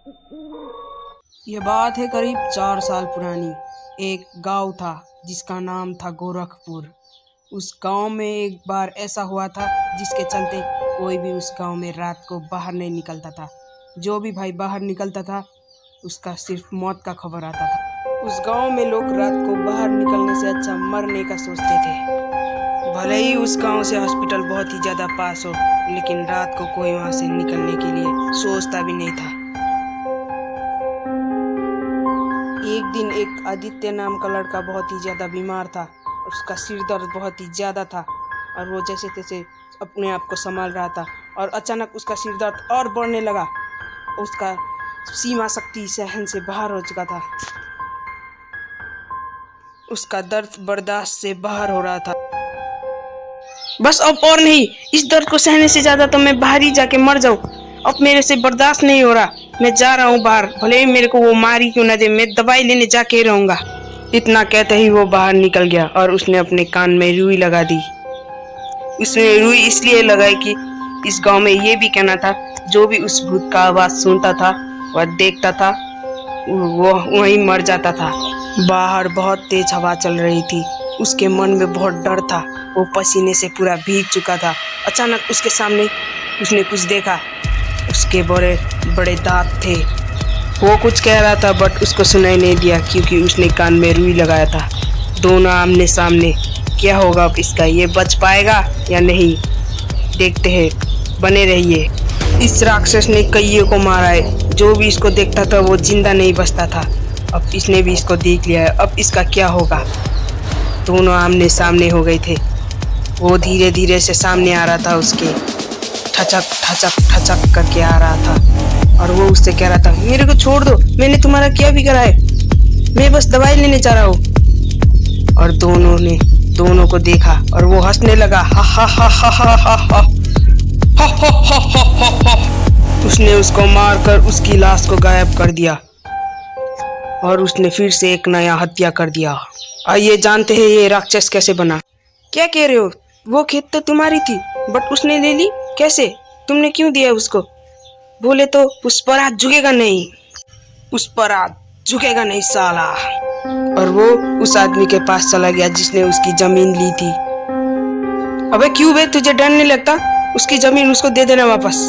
यह बात है करीब 4 साल पुरानी। एक गांव था जिसका नाम था गोरखपुर। उस गांव में एक बार ऐसा हुआ था जिसके चलते कोई भी उस गांव में रात को बाहर नहीं निकलता था। जो भी भाई बाहर निकलता था उसका सिर्फ मौत का खबर आता था। उस गांव में लोग रात को बाहर निकलने से अच्छा मरने का सोचते थे। भले ही उस गांव से हॉस्पिटल बहुत ही ज़्यादा पास हो, लेकिन रात को कोई वहां से निकलने के लिए सोचता भी नहीं था। एक दिन एक आदित्य नाम का लड़का बहुत ही ज़्यादा बीमार था। उसका सिर दर्द बहुत ही ज़्यादा था और वो जैसे तैसे अपने आप को संभाल रहा था और अचानक उसका सिर दर्द और बढ़ने लगा। उसका सीमा शक्ति सहन से बाहर हो चुका था। उसका दर्द बर्दाश्त से बाहर हो रहा था। बस अब और नहीं, इस दर्द को सहने से ज़्यादा तो मैं बाहर ही जाके मर जाऊं। अब मेरे से बर्दाश्त नहीं हो रहा, मैं जा रहा हूँ बाहर, भले ही मेरे को वो मारी क्यों ना दे, मैं दवाई लेने जाके रहूंगा। इतना कहते ही वो बाहर निकल गया और उसने अपने कान में रुई लगा दी। उसने रुई इसलिए लगाई कि इस गांव में ये भी कहना था जो भी उस भूत का आवाज सुनता था वह देखता था वो वहीं मर जाता था। बाहर बहुत तेज हवा चल रही थी। उसके मन में बहुत डर था। वो पसीने से पूरा भीग चुका था। अचानक उसके सामने उसने कुछ देखा। उसके बड़े बड़े दांत थे। वो कुछ कह रहा था बट उसको सुनाई नहीं दिया क्योंकि उसने कान में रुई लगाया था। दोनों आमने सामने। क्या होगा अब इसका, ये बच पाएगा या नहीं, देखते हैं, बने रहिए। इस राक्षस ने कईयों को मारा है। जो भी इसको देखता था वो जिंदा नहीं बचता था। अब इसने भी इसको देख लिया है, अब इसका क्या होगा। दोनों आमने सामने हो गए थे। वो धीरे धीरे से सामने आ रहा था। उसके ठचक ठचक ठचक करके आ रहा था और वो उससे कह रहा था, मेरे को छोड़ दो, मैंने तुम्हारा क्या बिगाड़ा है, मैं बस दवाई लेने जा रहा हूँ। और दोनों ने दोनों को देखा और वो हंसने लगा। हा हा हा हा हा हा हा हा हा हा हा। उसने उसको मारकर उसकी लाश को गायब कर दिया और उसने फिर से एक नया हत्या कर दिया। आइए जानते हैं ये राक्षस कैसे बना। क्या कह रहे हो, वो खेत तो तुम्हारी थी बट उसने ले ली, कैसे, तुमने क्यों दिया उसको? बोले तो पुष्पराज झुकेगा नहीं, पुष्पराज झुकेगा नहीं साला। और वो उस आदमी के पास चला गया जिसने उसकी जमीन ली थी। अबे क्यों बे, तुझे डर नहीं लगता? उसकी जमीन उसको दे देना वापस।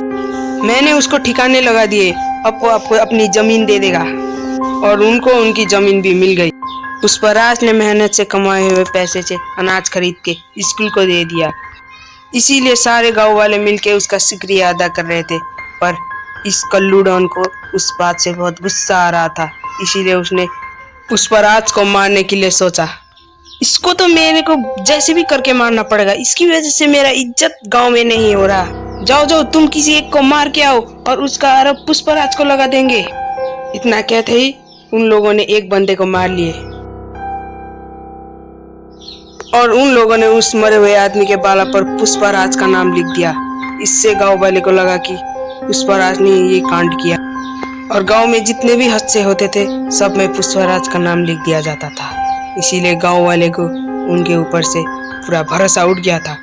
मैंने उसको ठिकाने लगा दिए, अब वो आपको अपनी जमीन दे देगा। और उनको उनकी जमीन भी मिल गई। पुष्पराज ने मेहनत से कमाए हुए पैसे से अनाज खरीद के स्कूल को दे दिया। इसीलिए सारे गांव वाले मिलके उसका शुक्रिया अदा कर रहे थे। पर इस कल्लू डॉन को उस बात से बहुत गुस्सा आ रहा था। इसीलिए उसने पुष्पराज को मारने के लिए सोचा। इसको तो मेरे को जैसे भी करके मारना पड़ेगा, इसकी वजह से मेरा इज्जत गांव में नहीं हो रहा। जाओ जाओ, तुम किसी एक को मार के आओ और उसका आरोप पुष्पराज को लगा देंगे। इतना कहते ही उन लोगों ने एक बंदे को मार लिए और उन लोगों ने उस मरे हुए आदमी के बाला पर पुष्पराज का नाम लिख दिया। इससे गांव वाले को लगा कि पुष्पराज ने ये कांड किया और गांव में जितने भी हादसे होते थे सब में पुष्पराज का नाम लिख दिया जाता था। इसीलिए गांव वाले को उनके ऊपर से पूरा भरोसा उठ गया था।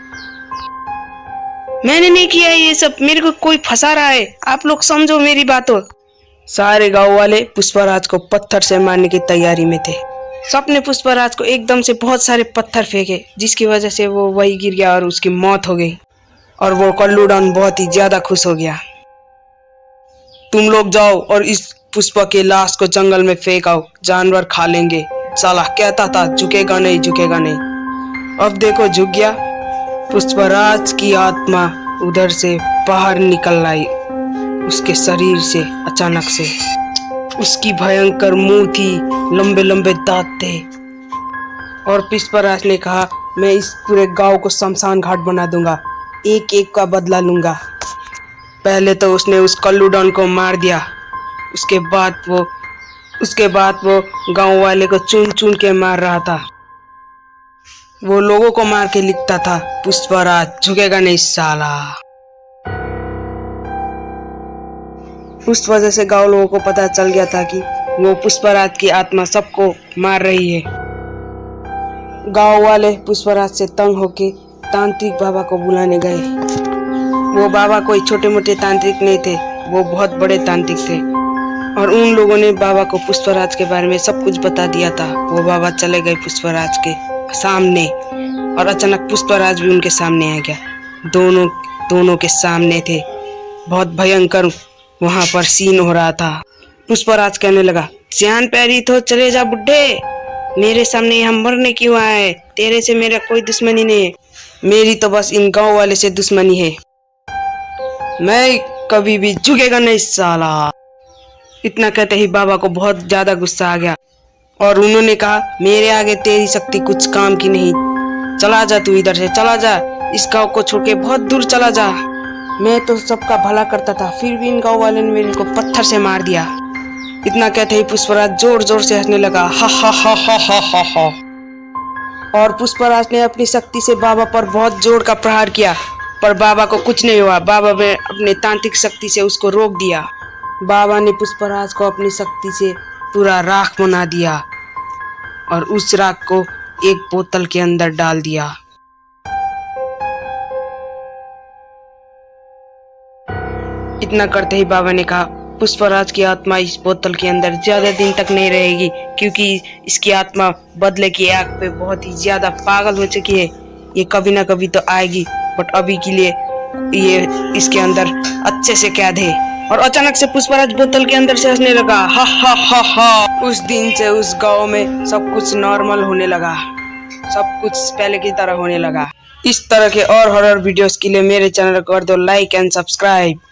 मैंने नहीं किया ये सब, मेरे को कोई फंसा रहा है, आप लोग समझो मेरी बातों। सारे गांव वाले पुष्पराज को पत्थर से मारने की तैयारी में थे। सबने पुष्पराज को एकदम से बहुत सारे पत्थर फेंके जिसकी वजह से वो वही गिर गया और उसकी मौत हो गई। और वो कल्लू डॉन बहुत ही ज्यादा खुश हो गया। तुम लोग जाओ और इस पुष्प के लाश को जंगल में फेंक आओ, जानवर खा लेंगे। साला कहता था झुकेगा नहीं झुकेगा नहीं, अब देखो झुक गया। पुष्पराज की आत्मा उधर से बाहर निकल आई उसके शरीर से। अचानक से उसकी भयंकर मुंह थी, लंबे लंबे दांत थे। और पुष्पराज ने कहा, मैं इस पूरे गांव को शमशान घाट बना दूंगा, एक एक का बदला लूंगा। पहले तो उसने उस कल्लू डॉन को मार दिया। उसके बाद वो गांव वाले को चुन चुन के मार रहा था। वो लोगों को मार के लिखता था, पुष्पराज झुकेगा नहीं साला। उस वजह से गांव लोगों को पता चल गया था कि वो पुष्पराज की आत्मा सबको मार रही है। गांव वाले पुष्पराज से तंग होके तांत्रिक बाबा को बुलाने गए। वो बाबा कोई छोटे मोटे तांत्रिक नहीं थे, वो बहुत बड़े तांत्रिक थे। और उन लोगों ने बाबा को पुष्पराज के बारे में सब कुछ बता दिया था। वो बाबा चले गए पुष्पराज के सामने और अचानक पुष्पराज भी उनके सामने आ गया। दोनों के सामने थे। बहुत भयंकर वहां पर सीन हो रहा था। पुष्पराज कहने लगा, जान प्यारी तो चले जा बुड्ढे, मेरे सामने यहाँ मरने क्यों आया है? तेरे से मेरा कोई दुश्मनी नहीं है, मेरी तो बस इन गांव वाले से दुश्मनी है। मैं कभी भी झुकेगा नहीं साला। इतना कहते ही बाबा को बहुत ज्यादा गुस्सा आ गया और उन्होंने कहा, मेरे आगे तेरी शक्ति कुछ काम की नहीं, चला जा तू इधर से, चला जा, इस गांव को छोड़ के बहुत दूर चला जा। मैं तो सबका भला करता था, फिर भी इन गांव वाले ने मेरे को पत्थर से मार दिया। इतना कहते ही पुष्पराज जोर जोर से हंसने लगा, हा हा हा हा हा हा हा। और पुष्पराज ने अपनी शक्ति से बाबा पर बहुत जोर का प्रहार किया, पर बाबा को कुछ नहीं हुआ। बाबा ने अपने तांत्रिक शक्ति से उसको रोक दिया। बाबा ने पुष्पराज को अपनी शक्ति से पूरा राख बना दिया और उस राख को एक बोतल के अंदर डाल दिया। इतना करते ही बाबा ने कहा, पुष्पराज की आत्मा इस बोतल के अंदर ज्यादा दिन तक नहीं रहेगी, क्योंकि इसकी आत्मा बदले की आग पे बहुत ही ज्यादा पागल हो चुकी है। ये कभी ना कभी तो आएगी, बट अभी के लिए ये इसके अंदर अच्छे से कैद है। और अचानक से पुष्पराज बोतल के अंदर से हंसने लगा, हा हा हा हा। उस दिन से उस गांव में सब कुछ नॉर्मल होने लगा, सब कुछ पहले की तरह होने लगा। इस तरह के और हॉरर वीडियोस के लिए मेरे चैनल को कर दो लाइक एंड सब्सक्राइब।